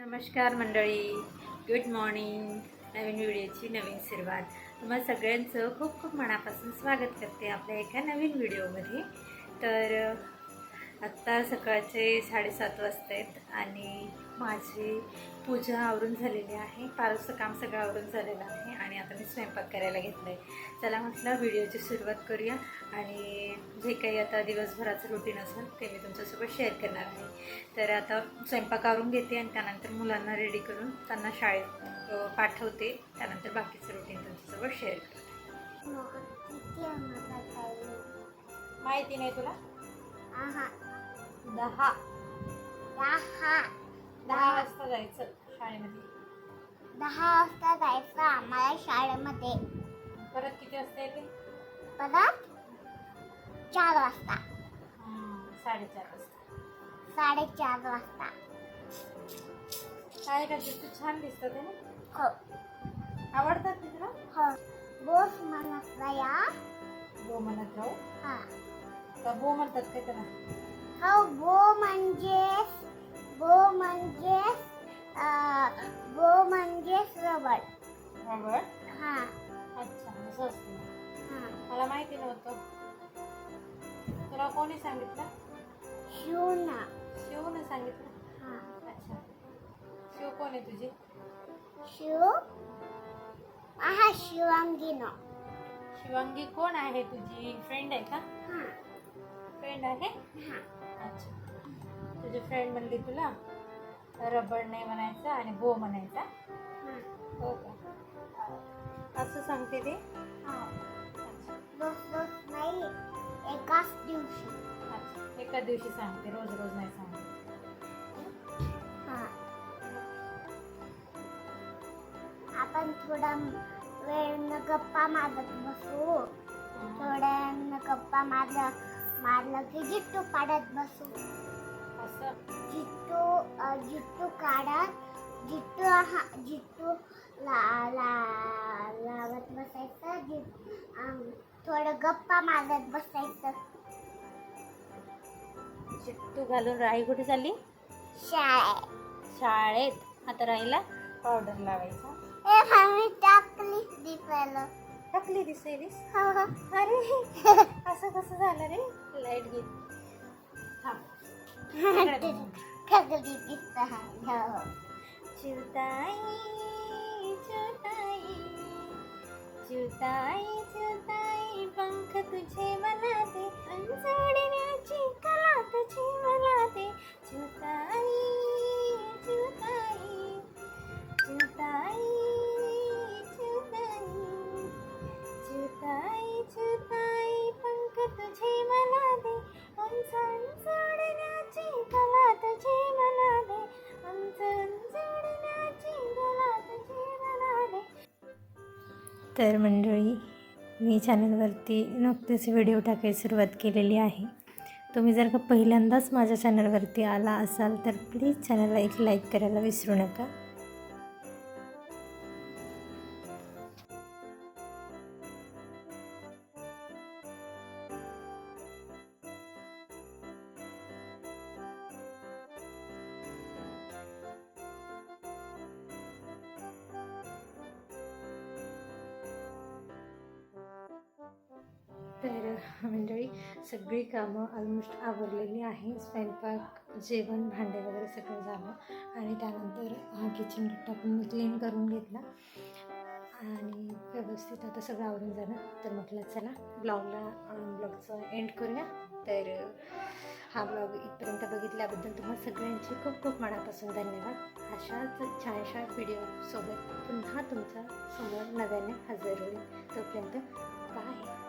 नमस्कार मंडळी, good morning. नवीन व्हिडिओची नवीन सुरुवात. तुम्हाला सगळ्यांचं खूप खूप मनापासून स्वागत करते आपल्या एका नवीन व्हिडिओमध्ये. तर आत्ता सकाळचे 7:30 वाजता आहेत आणि माझी पूजा आवरून झालेली आहे. पारूचं काम सगळं आवरून झालेलं आहे आणि आता मी स्वयंपाक करायला घेतलं आहे. चला म्हटलं व्हिडिओची सुरुवात करूया आणि जे काही आता दिवसभराचं रुटीन असेल ते मी तुमच्यासोबत शेअर करणार आहे. तर आता स्वयंपाक आवरून घेते आणि त्यानंतर मुलांना रेडी करून त्यांना शाळेत पाठवते. त्यानंतर बाकीचं रुटीन तुमच्यासोबत शेअर करते. माहिती नाही तुला? 10 वाजता जायचं शाळेमध्ये. 10 वाजता जायचं आम्हाला शाळेमध्ये. परत किती वाजता येते? परत 4 वाजता. 4:30 वाजता. 4:30 वाजता. काय करते तू? छान दिसतात आहे ना? हो आवडतात ते तुला? हो. बोस म्हणत या. बो म्हणत राहू हा. का बो म्हणतात काय त्याला? हो. बो म्हणजेच रबड. रबड? हा. अच्छा, असं असतं. हा. मला माहिती नव्हतं. तुला कोणी सांगितलं? शिवने सांगितलं. हा. अच्छा. शिव कोण आहे तुझी? शिवांगीनो. शिवांगी कोण आहे तुझी? फ्रेंड आहे का? हा. फ्रेंड आहे? हा. अच्छा. तुझी फ्रेंड म्हणली तुला रबड नाही म्हणायचं आणि बो म्हणायचा? हो का? असं सांगते ते? रोज नाही, एकाच दिवशी. अच्छा, एका दिवशी सांगते, रोज रोज नाही सांगते. हा. आपण थोडा वेळ गप्पा मारत बसू. थोड्या गप्पा मारलं की जिट्टू काढत बसू. असं? जिट्टू काढत जिट्टू लावत बसायचं. थोडं गप्पा मारत बसायचं. चिट्टू घालून राही कुठे चालली? शाळेत. आता राहीला पावडर लावायचा. टाकली दिसायला. टाकली दिसायलीस? हो. अरे असं कसं झालं रे? लाईट गेली. टाकली दिसता. चिवताई चिवताई चिवताई चिवताई पंख तुझे मला दे, उडण्याची कला तुझी मला दे. चिवताई चिवताई चिवताई चिवताई चिवताई चिवताई पंख तुझे मला दे, उंच उंच उडण्याची कला तुझी मला दे, उंच उंच उडण्याची कला तुझी मला दे. तर मंडळी, मी चॅनलवरती नुकतेच व्हिडिओ टाकायला सुरुवात केलेली आहे. तुम्ही जर का पहिल्यांदाच माझ्या चॅनलवरती आला असाल तर प्लीज चॅनलला एक लाईक करायला विसरू नका. तर मंडळी, सगळी कामं ऑलमोस्ट आवरलेली आहे. स्वयंपाक, जेवण, भांडे वगैरे सगळं झालं आणि त्यानंतर हा किचन कट्टा पण मी क्लीन करून घेतला आणि व्यवस्थित आता सगळं आवरून झालं. तर म्हटलं चला ब्लॉगचं एंड करूया. तर हा ब्लॉग इथपर्यंत बघितल्याबद्दल तुम्हाला सगळ्यांचे खूप खूप मनापासून धन्यवाद. अशाच छानशा व्हिडिओसोबत पुन्हा तुमच्या समोर नव्याने हजर होईल. तोपर्यंत बाय.